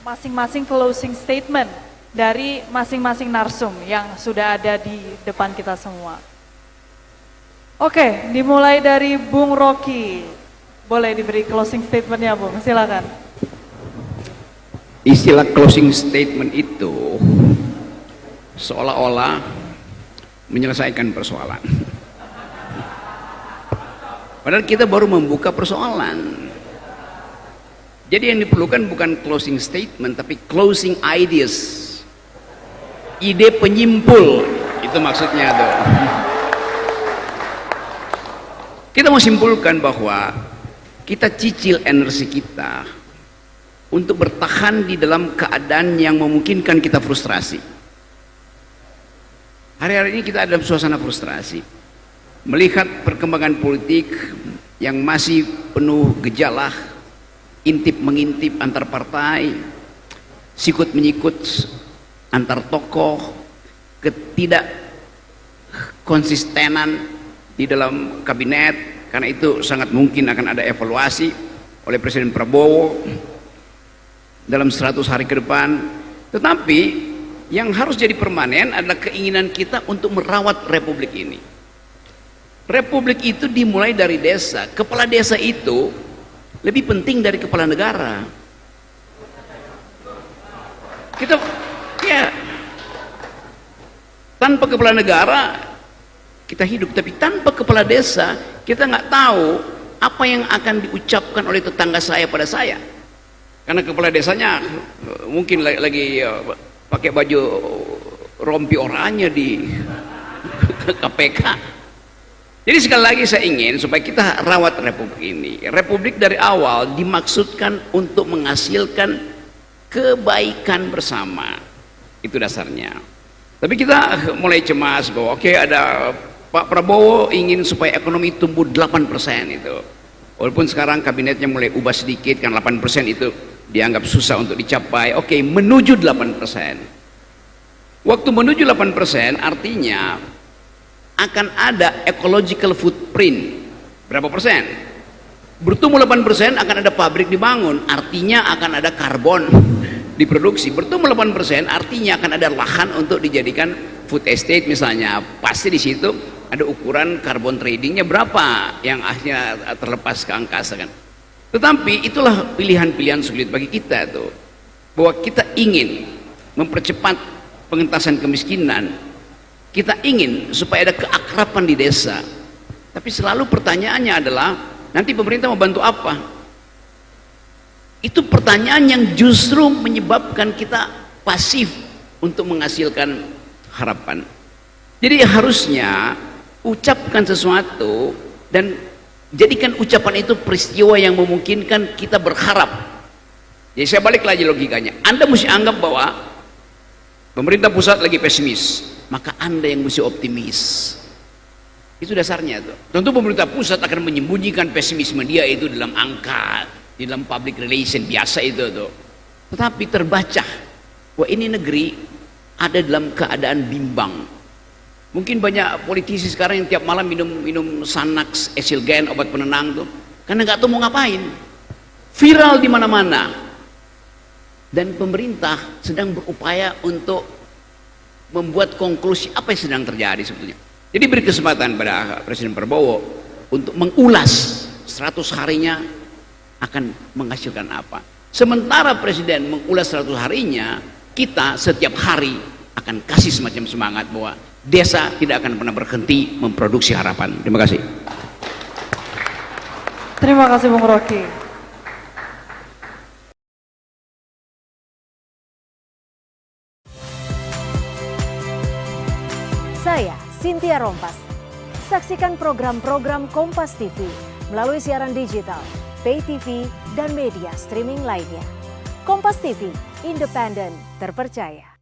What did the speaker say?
masing-masing closing statement dari masing-masing narsum yang sudah ada di depan kita semua. Oke, dimulai dari Bung Rocky. Boleh diberi closing statementnya, Bung, silakan. Istilah closing statement itu seolah-olah menyelesaikan persoalan. Padahal kita baru membuka persoalan. Jadi yang diperlukan bukan closing statement, tapi closing ideas. Ide penyimpul, itu maksudnya tuh. Kita mau simpulkan bahwa kita cicil energi kita untuk bertahan di dalam keadaan yang memungkinkan kita frustrasi. Hari-hari ini kita ada dalam suasana frustrasi, melihat perkembangan politik yang masih penuh gejala intip mengintip antar partai, sikut menyikut antar tokoh, ketidak konsistenan di dalam kabinet. Karena itu sangat mungkin akan ada evaluasi oleh Presiden Prabowo dalam 100 hari ke depan. Tetapi yang harus jadi permanen adalah keinginan kita untuk merawat republik ini. Republik itu dimulai dari desa. Kepala desa itu lebih penting dari kepala negara. Kita ya, tanpa kepala negara kita hidup, tapi tanpa kepala desa kita nggak tahu apa yang akan diucapkan oleh tetangga saya pada saya. Karena kepala desanya mungkin lagi pakai baju rompi oranye di KPK. Jadi sekali lagi saya ingin supaya kita rawat republik ini. Republik dari awal dimaksudkan untuk menghasilkan kebaikan bersama. Itu dasarnya. Tapi kita mulai cemas bahwa oke, ada Pak Prabowo ingin supaya ekonomi tumbuh 8% itu. Walaupun sekarang kabinetnya mulai ubah sedikit, kan 8% itu dianggap susah untuk dicapai. Oke, menuju 8%. Waktu menuju 8% artinya akan ada ecological footprint. Berapa persen? Bertumbuh 8% akan ada pabrik dibangun, artinya akan ada karbon diproduksi. Bertumbuh 8% artinya akan ada lahan untuk dijadikan food estate misalnya. Pasti di situ ada ukuran carbon tradingnya berapa yang akhirnya terlepas ke angkasa kan. Tetapi itulah pilihan-pilihan sulit bagi kita tuh, bahwa kita ingin mempercepat pengentasan kemiskinan. Kita ingin supaya ada keakraban di desa. Tapi selalu pertanyaannya adalah, nanti pemerintah mau bantu apa? Itu pertanyaan yang justru menyebabkan kita pasif untuk menghasilkan harapan. Jadi harusnya ucapkan sesuatu dan jadikan ucapan itu peristiwa yang memungkinkan kita berharap. Jadi saya balik lagi logikanya. Anda mesti anggap bahwa pemerintah pusat lagi pesimis, maka Anda yang mesti optimis. Itu dasarnya tuh. Tentu pemerintah pusat akan menyembunyikan pesimisme dia itu dalam angka, di dalam public relation biasa itu tuh. Tetapi terbaca bahwa ini negeri ada dalam keadaan bimbang. Mungkin banyak politisi sekarang yang tiap malam minum Xanax, Esilgen, obat penenang tuh, karena nggak tahu mau ngapain. Viral di mana-mana. Dan pemerintah sedang berupaya untuk membuat konklusi apa yang sedang terjadi sebetulnya. Jadi beri kesempatan pada Presiden Prabowo untuk mengulas 100 harinya akan menghasilkan apa. Sementara Presiden mengulas 100 harinya, kita setiap hari akan kasih semacam semangat bahwa desa tidak akan pernah berhenti memproduksi harapan. Terima kasih. Terima kasih Bung Rocky. Saya Cynthia Rompas. Saksikan program-program Kompas TV melalui siaran digital, pay TV, dan media streaming lainnya. Kompas TV, independen, terpercaya.